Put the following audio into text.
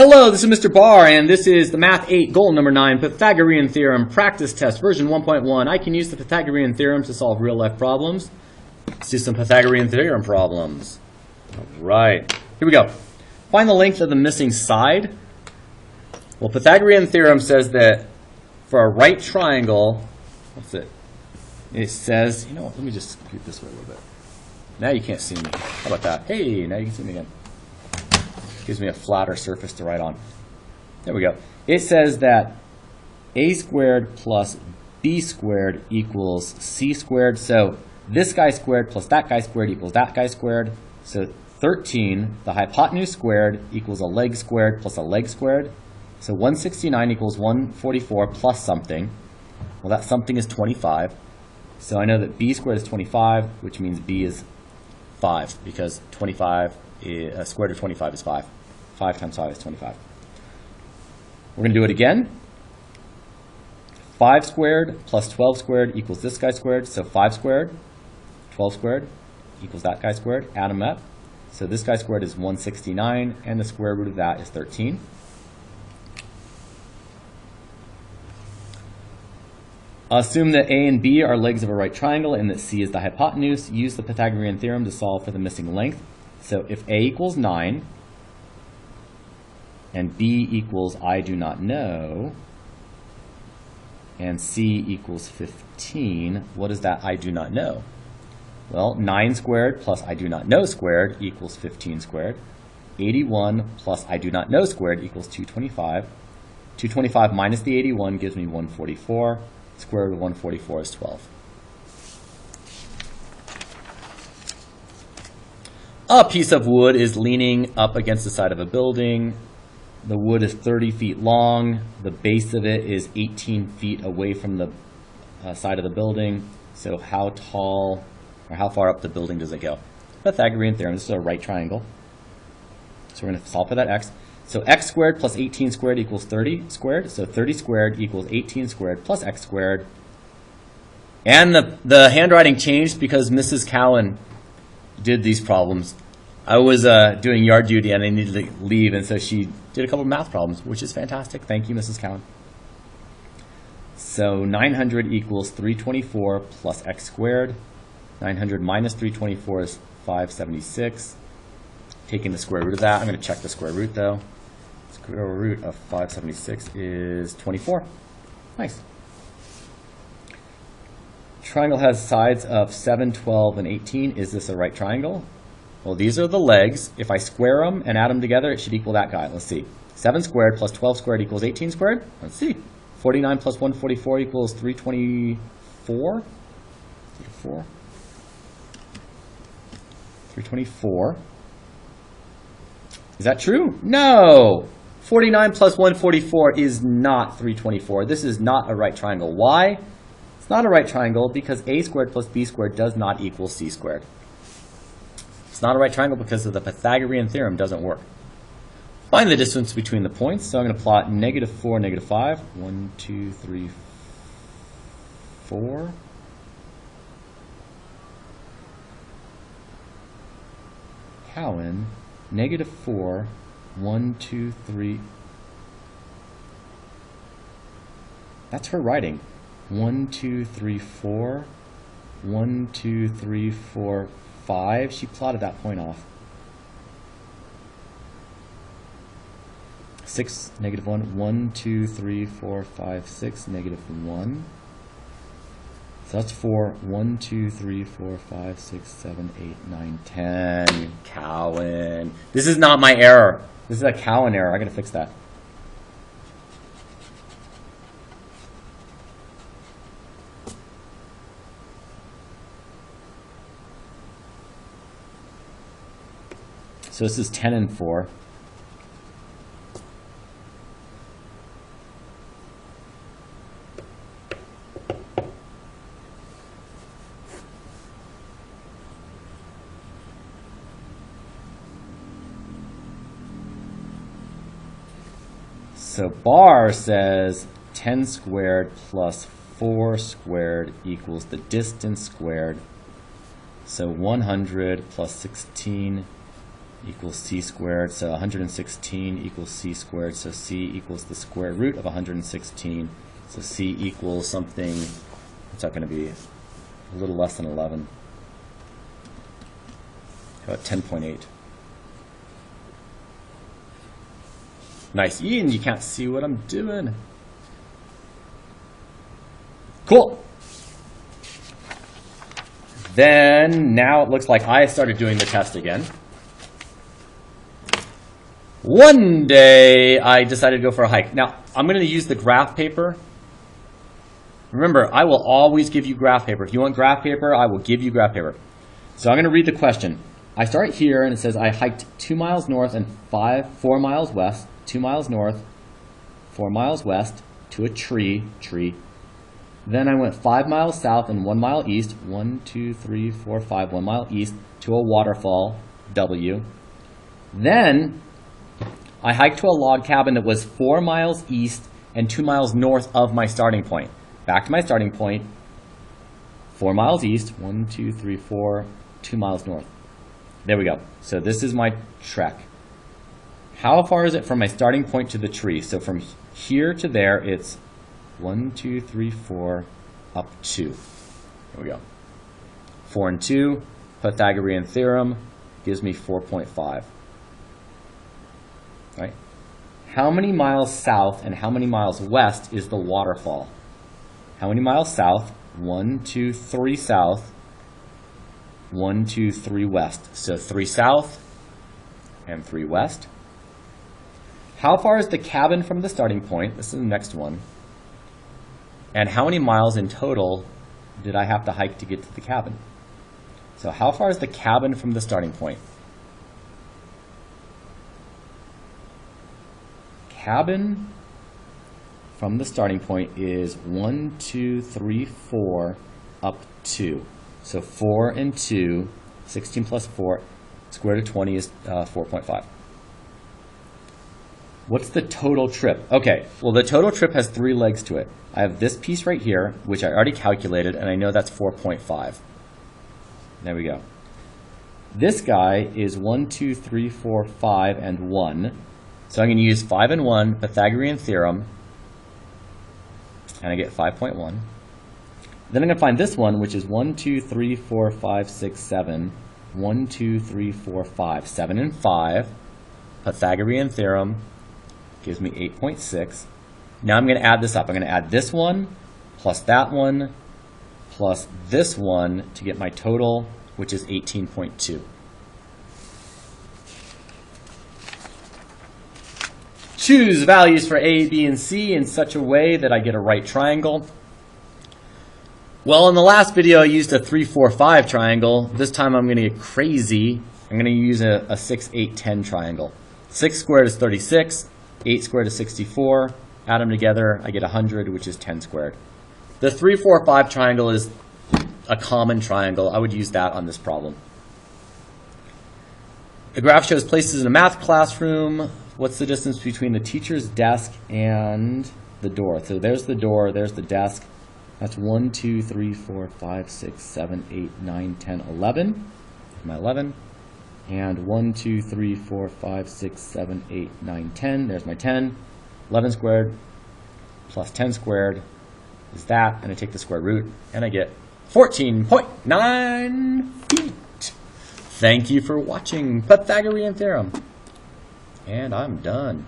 Hello, this is Mr. Barr, and this is the Math 8 goal number 9, Pythagorean Theorem practice test, version 1.1. I can use the Pythagorean Theorem to solve real-life problems. Let's do some Pythagorean Theorem problems. All right, here we go. Find the length of the missing side. Well, Pythagorean Theorem says that for a right triangle, what's it? It says, you know what, let me just scoot this way a little bit. Now you can't see me. How about that? Hey, now you can see me again. Gives me a flatter surface to write on. There we go. It says that a squared plus b squared equals c squared. So this guy squared plus that guy squared equals that guy squared. So 13, the hypotenuse squared equals a leg squared plus a leg squared. So 169 equals 144 plus something. Well, that something is 25. So I know that b squared is 25, which means b is 5, because 25 square root of 25 is 5. 5 times 5 is 25. We're going to do it again. 5 squared plus 12 squared equals this guy squared. So 5 squared, 12 squared equals that guy squared. Add them up. So this guy squared is 169, and the square root of that is 13. Assume that A and B are legs of a right triangle and that C is the hypotenuse. Use the Pythagorean theorem to solve for the missing length. So if A equals 9 and B equals I do not know and C equals 15, what is that I do not know? Well, 9 squared plus I do not know squared equals 15 squared. 81 plus I do not know squared equals 225. 225 minus the 81 gives me 144. Square root of 144 is 12. A piece of wood is leaning up against the side of a building. The wood is 30 feet long. The base of it is 18 feet away from the side of the building. So how tall or how far up the building does it go? Pythagorean theorem. This is a right triangle. So we're going to solve for that x. So x squared plus 18 squared equals 30 squared. So 30 squared equals 18 squared plus x squared. And the handwriting changed because Mrs. Cowan did these problems. I was doing yard duty and I needed to leave, and so she did a couple of math problems, which is fantastic. Thank you, Mrs. Cowan. So 900 equals 324 plus x squared. 900 minus 324 is 576. Taking the square root of that, I'm going to check the square root though. Square root of 576 is 24. Nice. Triangle has sides of 7, 12, and 18. Is this a right triangle? Well, these are the legs. If I square them and add them together, it should equal that guy. Let's see. 7 squared plus 12 squared equals 18 squared. Let's see. 49 plus 144 equals 324. 324. Is that true? No! 49 plus 144 is not 324. This is not a right triangle. Why? It's not a right triangle because a squared plus b squared does not equal c squared. It's not a right triangle because of the Pythagorean theorem doesn't work. Find the distance between the points. So I'm going to plot -4, -5. 1, 2, 3, 4. Cowan, -4, 1, 2, 3. That's her writing. 1, 2, 3, 4. 1, 2, 3, 4, 5. She plotted that point off. 6, -1. 1, 2, 3, 4, 5, 6, -1. So that's 4. 1, 2, 3, 4, 5, 6, 7, 8, 9, 10. Cowan. This is not my error. This is a Cowan error. I gotta fix that. So this is 10 and 4. So Barr says 10 squared plus 4 squared equals the distance squared. So 100 plus 16 equals c squared, so 116 equals c squared, so c equals the square root of 116, so c equals something, what's that going to be, a little less than 11. How about 10.8? Nice. Ian, you can't see what I'm doing. Cool. Then, now it looks like I started doing the test again. One day, I decided to go for a hike. Now, I'm going to use the graph paper. Remember, I will always give you graph paper. If you want graph paper, I will give you graph paper. So I'm going to read the question. I start here, and it says I hiked 2 miles north and 4 miles west. 2 miles north, 4 miles west, to a tree. Then I went 5 miles south and 1 mile east, 1 mile east, to a waterfall, W. Then I hiked to a log cabin that was 4 miles east and 2 miles north of my starting point. Back to my starting point, 4 miles east, 2 miles north. There we go. So this is my trek. How far is it from my starting point to the tree? So from here to there, it's 1, 2, 3, 4, up 2. There we go. 4 and 2, Pythagorean theorem, gives me 4.5. Right? How many miles south and how many miles west is the waterfall? How many miles south? 1, 2, 3 south, 1, 2, 3 west. So 3 south and 3 west. How far is the cabin from the starting point? This is the next one. And how many miles in total did I have to hike to get to the cabin? So how far is the cabin from the starting point? Cabin from the starting point is 1, 2, 3, 4, up 2. So 4 and 2, 16 plus 4, square root of 20 is 4.5. What's the total trip? Okay, well the total trip has 3 legs to it. I have this piece right here, which I already calculated, and I know that's 4.5. There we go. This guy is 1, 2, 3, 4, 5, and 1. So I'm going to use 5 and 1, Pythagorean theorem, and I get 5.1. Then I'm going to find this one, which is 1, 2, 3, 4, 5, 6, 7. 1, 2, 3, 4, 5. 7 and 5. Pythagorean theorem gives me 8.6. Now I'm going to add this up. I'm going to add this one, plus that one, plus this one to get my total, which is 18.2. Choose values for A, B, and C in such a way that I get a right triangle. Well, in the last video I used a 3, 4, 5 triangle. This time I'm going to get crazy. I'm going to use a 6, 8, 10 triangle. 6 squared is 36. 8 squared is 64. Add them together, I get 100, which is 10 squared. The 3, 4, 5 triangle is a common triangle. I would use that on this problem. The graph shows places in a math classroom. What's the distance between the teacher's desk and the door? So there's the door, there's the desk. That's 1, 2, 3, 4, 5, 6, 7, 8, 9, 10, 11. My 11. And 1, 2, 3, 4, 5, 6, 7, 8, 9, 10. There's my 10. 11 squared plus 10 squared is that, and I take the square root, and I get 14.9 feet. Thank you for watching Pythagorean theorem. And I'm done.